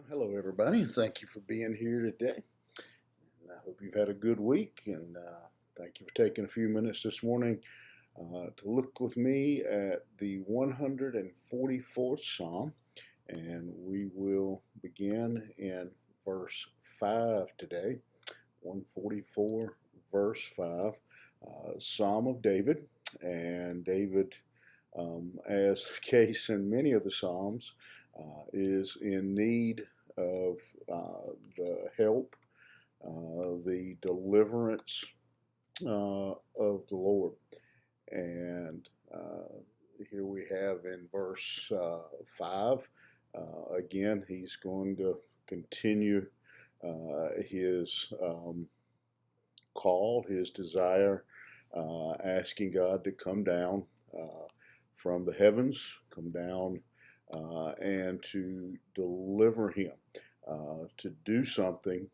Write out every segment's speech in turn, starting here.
Hello, everybody, and thank you for being here today. And I hope you've had a good week, and thank you for taking a few minutes this morning to look with me at the 144th Psalm. And we will begin in verse 5 today. 144, verse 5, Psalm of David. And David, as the case in many of the Psalms, is in need of the help, the deliverance of the Lord. And here we have in verse 5, again, he's going to continue his call, his desire, asking God to come down from the heavens, come down and to deliver him, to do something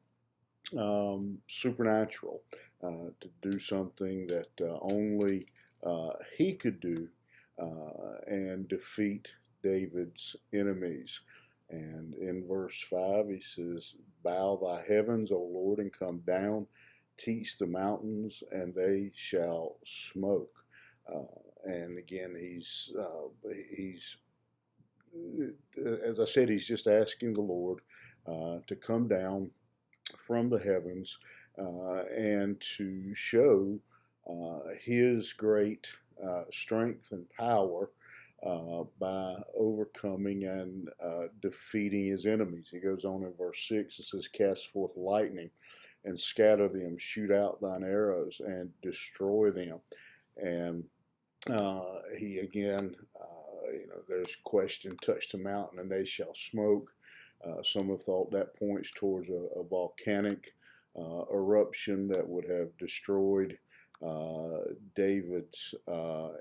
supernatural, to do something that only he could do and defeat David's enemies. And in verse 5, he says, "Bow thy heavens, O Lord, and come down. Teach the mountains, and they shall smoke." Uh, and again, he's as I said, he's just asking the Lord to come down from the heavens and to show his great strength and power by overcoming and defeating his enemies. He goes on in verse 6, it says, "Cast forth lightning and scatter them, shoot out thine arrows and destroy them." And he again, there's question, touch the mountain and they shall smoke. Some have thought that points towards a volcanic eruption that would have destroyed David's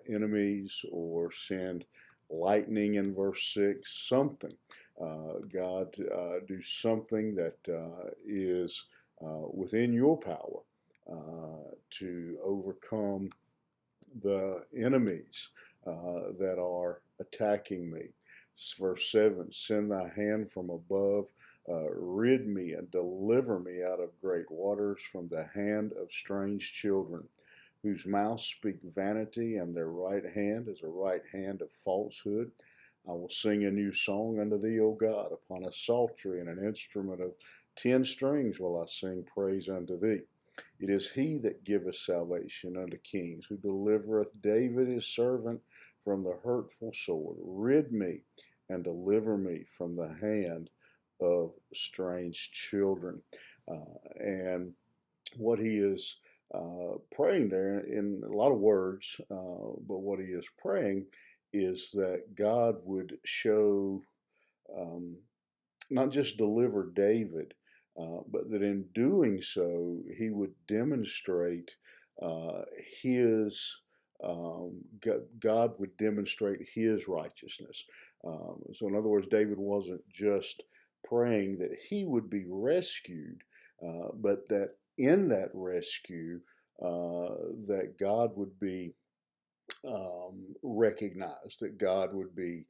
enemies, or send lightning in verse 6, something. God, do something that is within your power to overcome the enemies that are attacking me. Verse 7, "Send thy hand from above, rid me and deliver me out of great waters, from the hand of strange children, whose mouths speak vanity, and their right hand is a right hand of falsehood. I will sing a new song unto thee, O God. Upon a psaltery and an instrument of 10 strings will I sing praise unto thee. It is he that giveth salvation unto kings, who delivereth David his servant from the hurtful sword. Rid me and deliver me from the hand of strange children." And what he is praying there in a lot of words, but what he is praying is that God would show, um, not just deliver David, but that in doing so, he would demonstrate his, God would demonstrate his righteousness. So, in other words, David wasn't just praying that he would be rescued, but that in that rescue, that God would be recognized, that God would be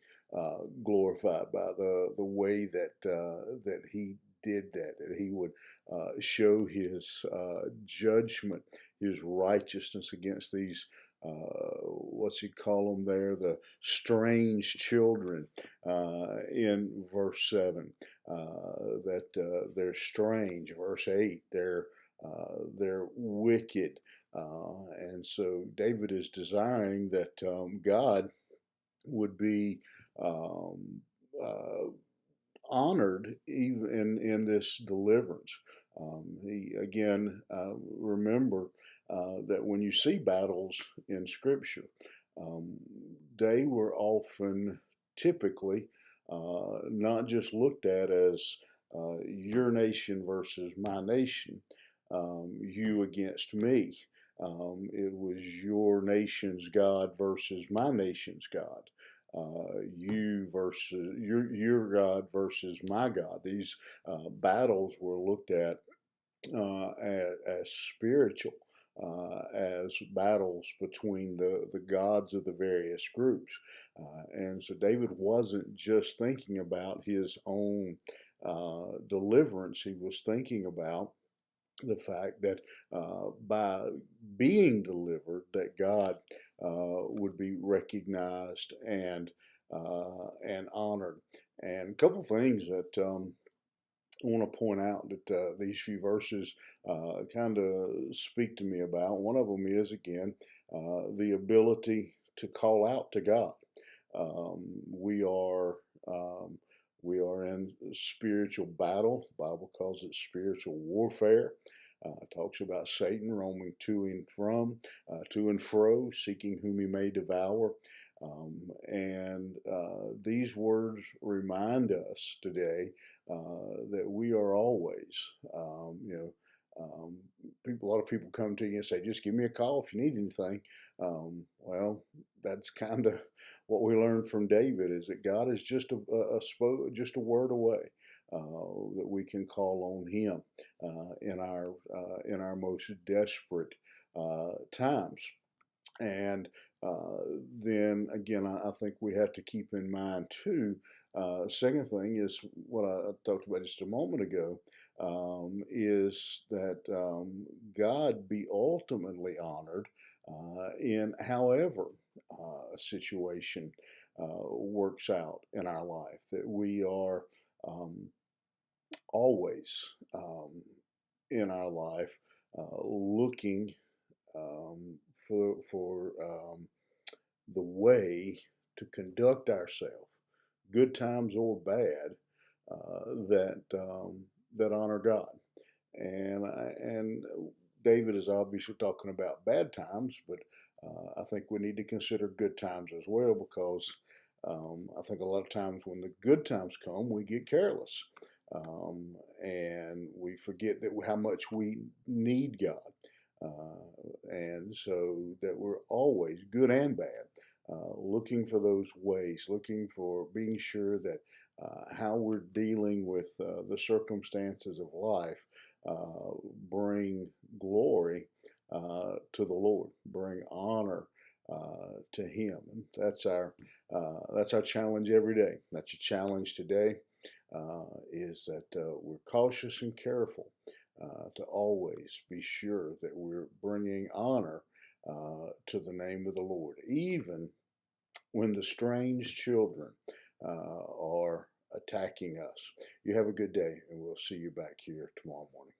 glorified by the way that he did that he would show his judgment, his righteousness against these. What's he call them there? The strange children in verse 7. That they're strange. Verse 8, they're wicked. And so David is desiring that God would be um, uh, honored even in this deliverance. He again, remember that when you see battles in Scripture, um, they were often, typically, not just looked at as your nation versus my nation, you against me. It was your nation's God versus my nation's God. You versus your God versus my God. These battles were looked at as spiritual, as battles between the gods of the various groups. And so David wasn't just thinking about his own deliverance, he was thinking about the fact that by being delivered, that God would be recognized and honored. And a couple things that I want to point out that these few verses kind of speak to me about. One of them is again the ability to call out to God. We are in spiritual battle. The Bible calls it spiritual warfare. It talks about Satan roaming to and fro, seeking whom he may devour. And these words remind us today that we are always, you know, um, a lot of people come to you and say, just give me a call if you need anything. Well, that's kind of what we learned from David is that God is just just a word away. That we can call on Him in our most desperate times. And then again, I think we have to keep in mind too. Second thing is what I talked about just a moment ago, is that God be ultimately honored in however a situation works out in our life. That we are um, always in our life looking for the way to conduct ourselves, good times or bad, that honor God. And David is obviously talking about bad times, but I think we need to consider good times as well because I think a lot of times when the good times come, we get careless and we forget that how much we need God. And so that we're always, good and bad, looking for those ways, looking for being sure that how we're dealing with the circumstances of life bring glory to the Lord, bring honor to Him. And that's our challenge every day. That's your challenge today. Is that we're cautious and careful to always be sure that we're bringing honor to the name of the Lord, even when the strange children are attacking us. You have a good day, and we'll see you back here tomorrow morning.